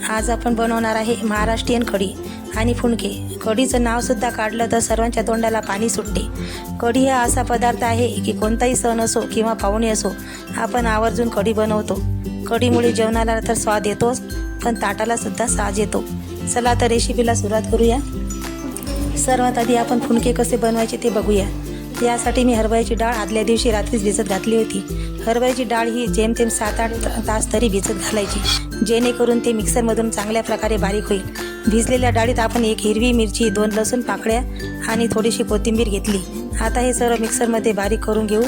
आज आपण बनवणार आहे महाराष्ट्रीयन कढी आणि फुणके। कढीचं नावसुद्धा काढलं तर सर्वांच्या तोंडाला पाणी सुटते। कढी हा असा पदार्थ आहे की कोणताही सण असो किंवा पाहुणे असो आपण आवर्जून कढी बनवतो। कढीमुळे जेवणाला तर स्वाद येतोच, पण ताटाला सुद्धा साज येतो। चला तर रेसिपीला सुरुवात करूया। सर्वात आधी आपण फुणके कसे बनवायचे ते बघूया। यासाठी मी हरभऱ्याची डाळ आदल्या दिवशी रात्रीच भिजत घातली होती। हरभऱ्याची डाळ ही जेमतेम 7-8 तास तरी भिजत घालायची, जेणेकरून ते मिक्सरमधून चांगल्या प्रकारे बारीक होईल। भिजलेल्या डाळीत आपण 1 हिरवी मिरची, 2 लसूण पाकळ्या आणि थोडीशी कोथिंबीर घेतली। आता हे सर्व मिक्सरमध्ये बारीक करून घेऊ।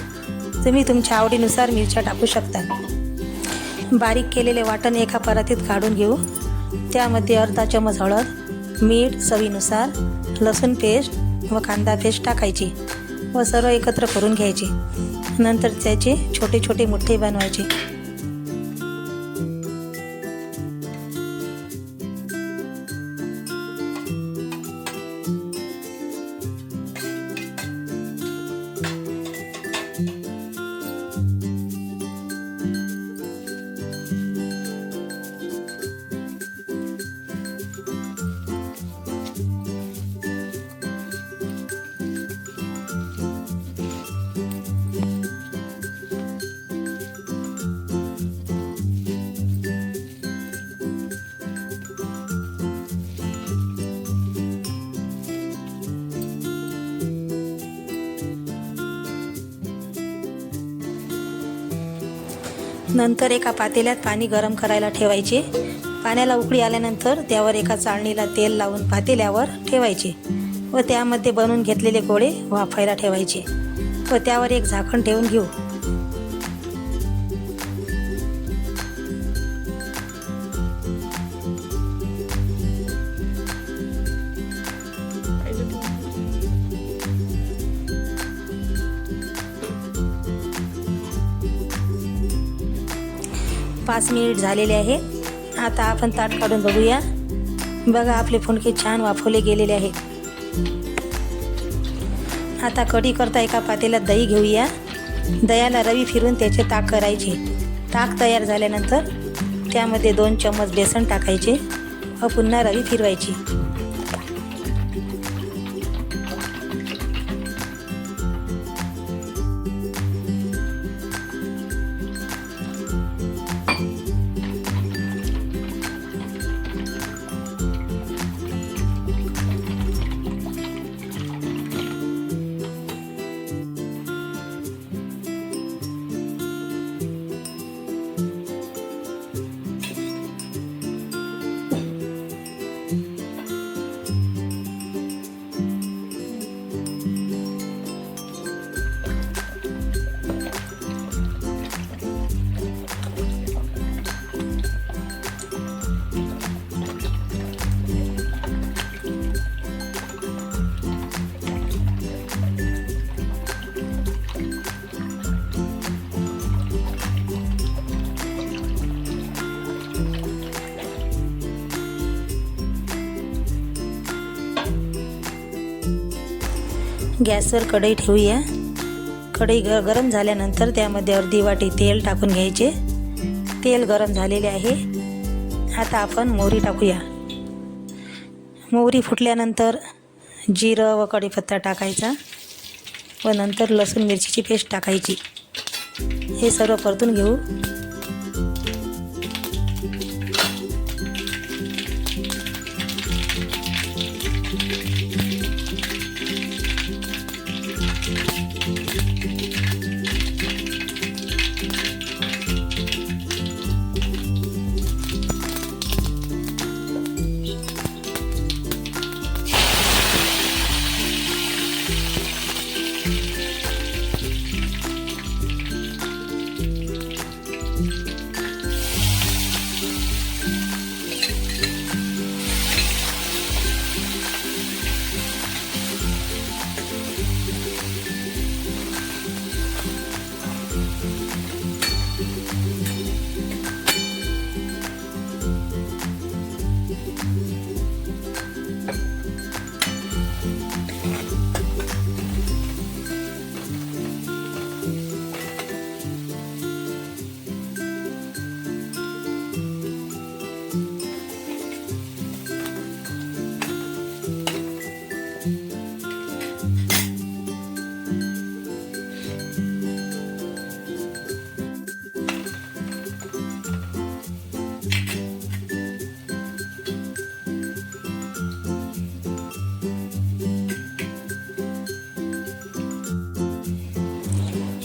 तुम्ही तुमच्या आवडीनुसार मिरच्या टाकू शकता। बारीक केलेले वाटण एका परातीत काढून घेऊ। त्यामध्ये अर्धा चमच हळद, मीठ चवीनुसार, लसूण पेस्ट व कांदा पेस्ट टाकायची व सर्व एकत्र करून घ्यायचे। नंतर त्याचे छोटे छोटे मुठ्ठे बनवायचे। नंतर एका पातेल्यात पाणी गरम करायला ठेवायचे। पाण्याला उकळी आल्यानंतर त्यावर एका चाळणीला तेल लावून पातेल्यावर ठेवायचे व त्यामध्ये बनवून घेतलेले गोळे वाफायला ठेवायचे व त्यावर एक झाकण ठेवून घेऊ। पाच मिनिट झालेले आहे। आता आपण ताट काढून बघूया। बघा, आपले फुणके छान वाफवले गेलेले आहेत। आता कढी करता एका पातेल्यात दही घेऊया। दह्याला रवी फिरून त्याचे ताक करायचे। ताक तयार झाल्यानंतर त्यामध्ये 2 चम्मच बेसन टाकायचे व पुन्हा रवी फिरवायची। गॅसवर कढई ठेवूया। कढई गरम झाल्यानंतर त्यामध्ये अर्धी वाटी तेल टाकून घ्यायचे। तेल गरम झालेले आहे। आता आपण मोहरी टाकूया। मोहरी फुटल्यानंतर जिरं व कढीपत्ता टाकायचा व नंतर लसूण मिरचीची पेस्ट टाकायची। हे सर्व परतून घेऊ।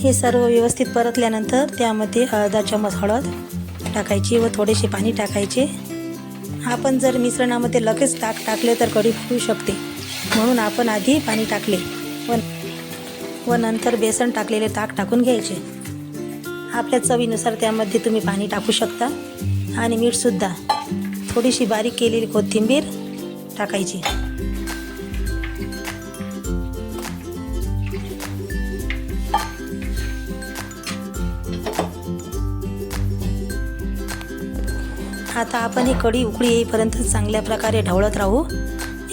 हे सर्व व्यवस्थित परतल्यानंतर त्यामध्ये अर्धा चमच हळद टाकायची व थोडेसे पाणी टाकायचे. आपण जर मिश्रणामध्ये लगेच ताक टाकले तर कढी फुटू शकते, म्हणून आपण आधी पाणी टाकले व नंतर बेसन टाकलेले ताक टाकून घ्यायचे. आपल्या चवीनुसार त्यामध्ये तुम्ही पाणी टाकू शकता आणि मीठसुद्धा. थोडीशी बारीक केलेली कोथिंबीर टाकायची. आता आपण ही कढी उकळी येईपर्यंत चांगल्या प्रकारे ढवळत राहू.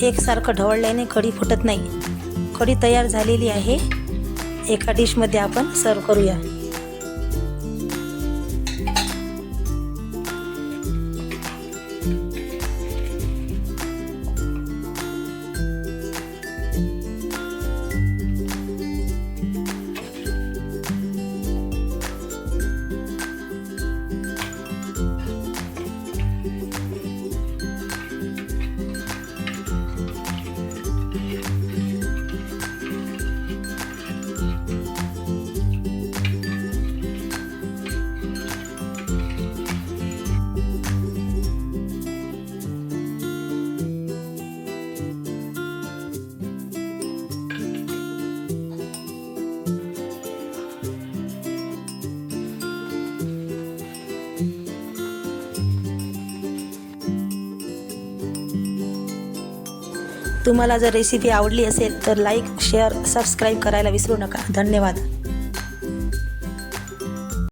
एकसारखं ढवळल्याने कढी फुटत नाही. कढी तयार झालेली आहे. एका डिशमध्ये आपण सर्व करूया. तुम्हाला जर रेसिपी आवडली असेल तर लाईक, शेअर, सबस्क्राईब करायला विसरू नका. धन्यवाद.